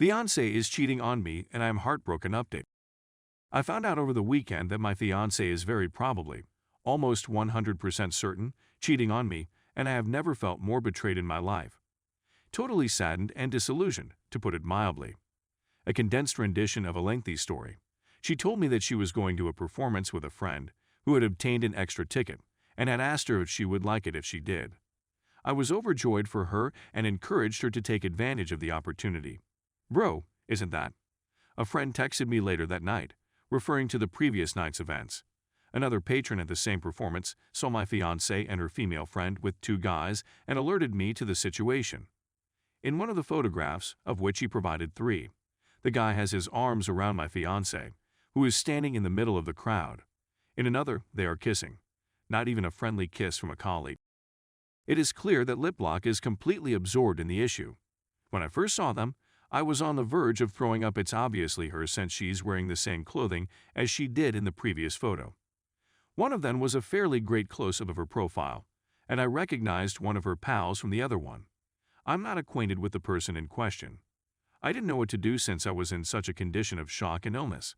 Fiancé is cheating on me and I am heartbroken. Update. I found out over the weekend that my fiancé is very probably, almost 100% certain, cheating on me, and I have never felt more betrayed in my life. Totally saddened and disillusioned, to put it mildly. A condensed rendition of a lengthy story. She told me that she was going to a performance with a friend who had obtained an extra ticket and had asked her if she would like it if she did. I was overjoyed for her and encouraged her to take advantage of the opportunity. Bro, isn't that? A friend texted me later that night, referring to the previous night's events. Another patron at the same performance saw my fiancée and her female friend with two guys and alerted me to the situation. In one of the photographs, of which he provided 3, the guy has his arms around my fiancée, who is standing in the middle of the crowd. In another, they are kissing. Not even a friendly kiss from a colleague. It is clear that Liplock is completely absorbed in the issue. When I first saw them, I was on the verge of throwing up. It's obviously her since she's wearing the same clothing as she did in the previous photo. One of them was a fairly great close-up of her profile, and I recognized one of her pals from the other one. I'm not acquainted with the person in question. I didn't know what to do since I was in such a condition of shock and illness.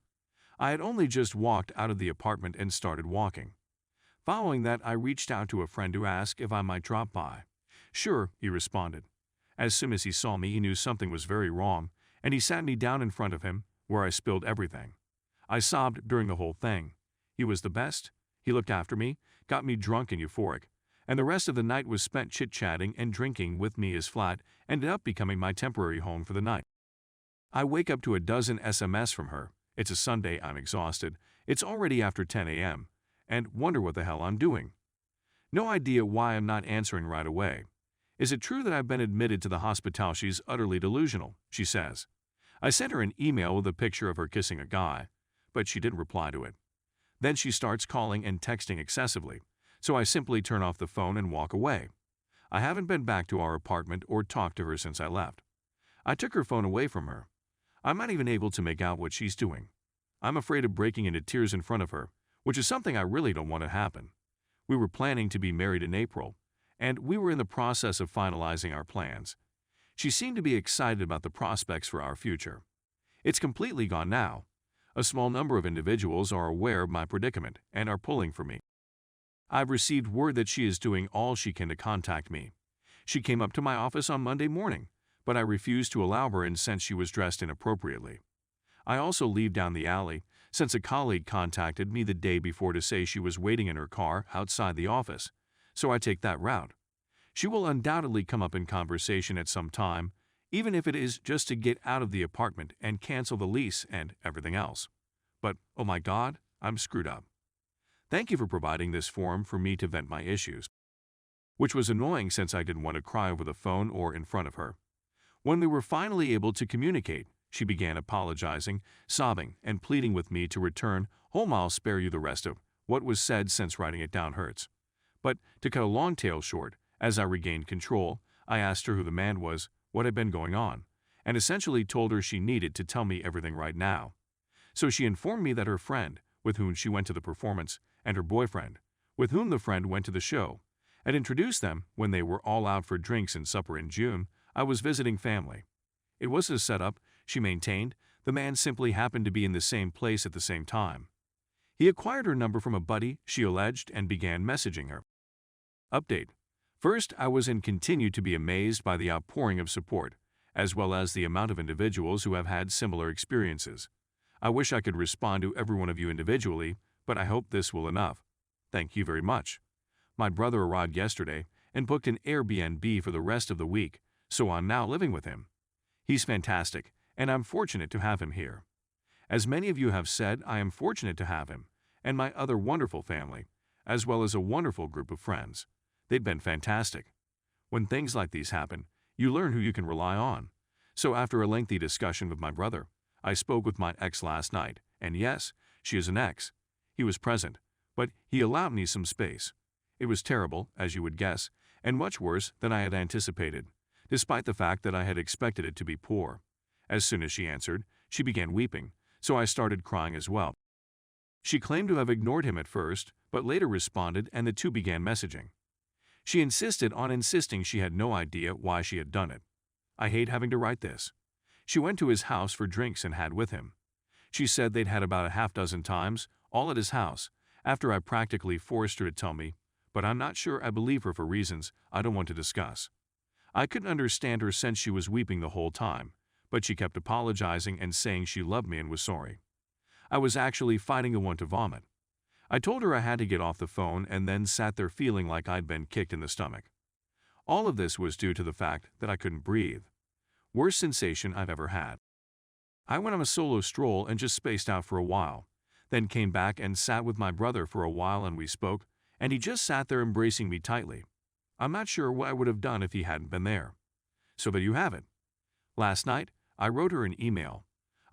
I had only just walked out of the apartment and started walking. Following that, I reached out to a friend to ask if I might drop by. Sure, he responded. As soon as he saw me, he knew something was very wrong, and he sat me down in front of him, where I spilled everything. I sobbed during the whole thing. He was the best. He looked after me, got me drunk and euphoric, and the rest of the night was spent chit-chatting and drinking with me. His flat ended up becoming my temporary home for the night. I wake up to a dozen SMS from her. It's a Sunday, I'm exhausted. It's already after 10 a.m. and wonder what the hell I'm doing. No idea why I'm not answering right away. Is it true that I've been admitted to the hospital? She's utterly delusional, she says. I sent her an email with a picture of her kissing a guy, but she didn't reply to it. Then she starts calling and texting excessively, so I simply turn off the phone and walk away. I haven't been back to our apartment or talked to her since I left. I took her phone away from her. I'm not even able to make out what she's doing. I'm afraid of breaking into tears in front of her, which is something I really don't want to happen. We were planning to be married in April, and we were in the process of finalizing our plans. She seemed to be excited about the prospects for our future. It's completely gone now. A small number of individuals are aware of my predicament and are pulling for me. I've received word that she is doing all she can to contact me. She came up to my office on Monday morning, but I refused to allow her in since she was dressed inappropriately. I also leave down the alley since a colleague contacted me the day before to say she was waiting in her car outside the office, so I take that route. She will undoubtedly come up in conversation at some time, even if it is just to get out of the apartment and cancel the lease and everything else. But, oh my God, I'm screwed up. Thank you for providing this forum for me to vent my issues, which was annoying since I didn't want to cry over the phone or in front of her. When we were finally able to communicate, she began apologizing, sobbing, and pleading with me to return home. I'll spare you the rest of what was said since writing it down hurts. But to cut a long tale short, as I regained control, I asked her who the man was, what had been going on, and essentially told her she needed to tell me everything right now. So she informed me that her friend, with whom she went to the performance, and her boyfriend, with whom the friend went to the show, had introduced them when they were all out for drinks and supper in June. I was visiting family. It was a setup, she maintained. The man simply happened to be in the same place at the same time. He acquired her number from a buddy, she alleged, and began messaging her. Update. First, I was and continue to be amazed by the outpouring of support, as well as the amount of individuals who have had similar experiences. I wish I could respond to every one of you individually, but I hope this will enough. Thank you very much. My brother arrived yesterday and booked an Airbnb for the rest of the week, so I'm now living with him. He's fantastic, and I'm fortunate to have him here. As many of you have said, I am fortunate to have him, and my other wonderful family, as well as a wonderful group of friends. They've been fantastic. When things like these happen, you learn who you can rely on. So after a lengthy discussion with my brother, I spoke with my ex last night, and yes, she is an ex. He was present, but he allowed me some space. It was terrible, as you would guess, and much worse than I had anticipated, despite the fact that I had expected it to be poor. As soon as she answered, she began weeping, so I started crying as well. She claimed to have ignored him at first, but later responded and the two began messaging. She insisted on insisting she had no idea why she had done it. I hate having to write this. She went to his house for drinks and had with him. She said they'd had about a half dozen times, all at his house, after I practically forced her to tell me, but I'm not sure I believe her for reasons I don't want to discuss. I couldn't understand her since she was weeping the whole time, but she kept apologizing and saying she loved me and was sorry. I was actually fighting a want to vomit. I told her I had to get off the phone and then sat there feeling like I'd been kicked in the stomach. All of this was due to the fact that I couldn't breathe. Worst sensation I've ever had. I went on a solo stroll and just spaced out for a while, then came back and sat with my brother for a while and we spoke, and he just sat there embracing me tightly. I'm not sure what I would have done if he hadn't been there. So there you have it. Last night, I wrote her an email.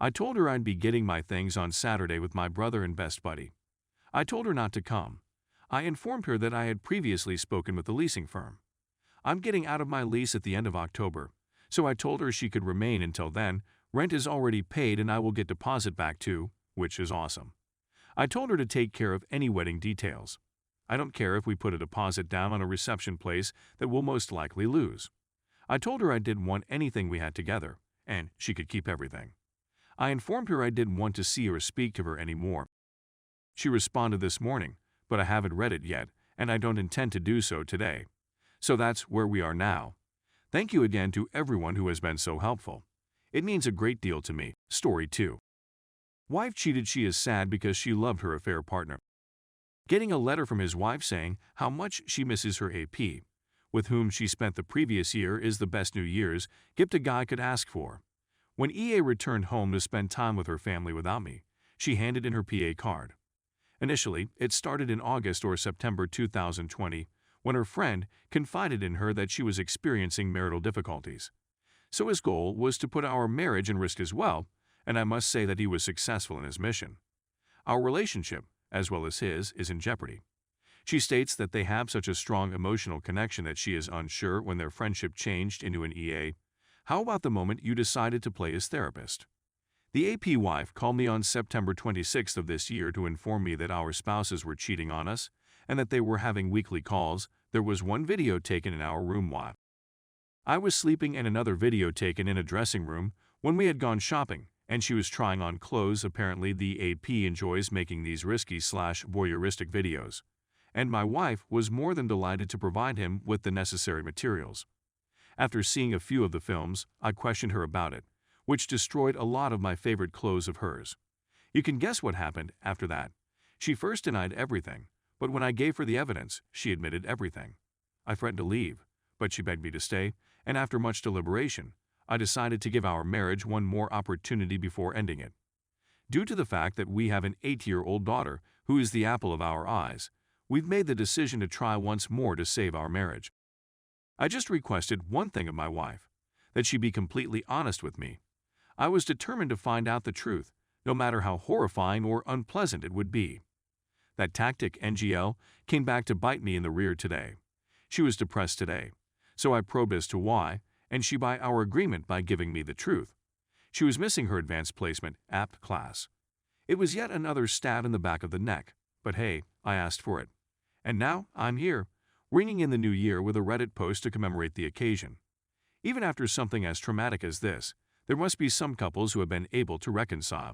I told her I'd be getting my things on Saturday with my brother and best buddy. I told her not to come. I informed her that I had previously spoken with the leasing firm. I'm getting out of my lease at the end of October, so I told her she could remain until then. Rent is already paid and I will get deposit back too, which is awesome. I told her to take care of any wedding details. I don't care if we put a deposit down on a reception place that we'll most likely lose. I told her I didn't want anything we had together, and she could keep everything. I informed her I didn't want to see or speak to her anymore. She responded this morning, but I haven't read it yet, and I don't intend to do so today. So that's where we are now. Thank you again to everyone who has been so helpful. It means a great deal to me. Story 2. Wife cheated. She is sad because she loved her affair partner. Getting a letter from his wife saying how much she misses her AP, with whom she spent the previous year, is the best New Year's gift a guy could ask for. When EA returned home to spend time with her family without me, she handed in her PA card. Initially, it started in August or September 2020, when her friend confided in her that she was experiencing marital difficulties. So his goal was to put our marriage in risk as well, and I must say that he was successful in his mission. Our relationship, as well as his, is in jeopardy. She states that they have such a strong emotional connection that she is unsure when their friendship changed into an EA. How about the moment you decided to play his therapist? The AP wife called me on September 26th of this year to inform me that our spouses were cheating on us and that they were having weekly calls. There was one video taken in our room while I was sleeping and another video taken in a dressing room when we had gone shopping, and she was trying on clothes. Apparently the AP enjoys making these risky/voyeuristic videos, and my wife was more than delighted to provide him with the necessary materials. After seeing a few of the films, I questioned her about it, which destroyed a lot of my favorite clothes of hers. You can guess what happened after that. She first denied everything, but when I gave her the evidence, she admitted everything. I threatened to leave, but she begged me to stay, and after much deliberation, I decided to give our marriage one more opportunity before ending it. Due to the fact that we have an 8-year-old daughter who is the apple of our eyes, we've made the decision to try once more to save our marriage. I just requested one thing of my wife, that she be completely honest with me. I was determined to find out the truth, no matter how horrifying or unpleasant it would be. That tactic, NGL, came back to bite me in the rear today. She was depressed today, so I probed as to why, and she by our agreement by giving me the truth. She was missing her advanced placement apt class. It was yet another stab in the back of the neck, but hey, I asked for it. And now I'm here, ringing in the new year with a Reddit post to commemorate the occasion. Even after something as traumatic as this, there must be some couples who have been able to reconcile.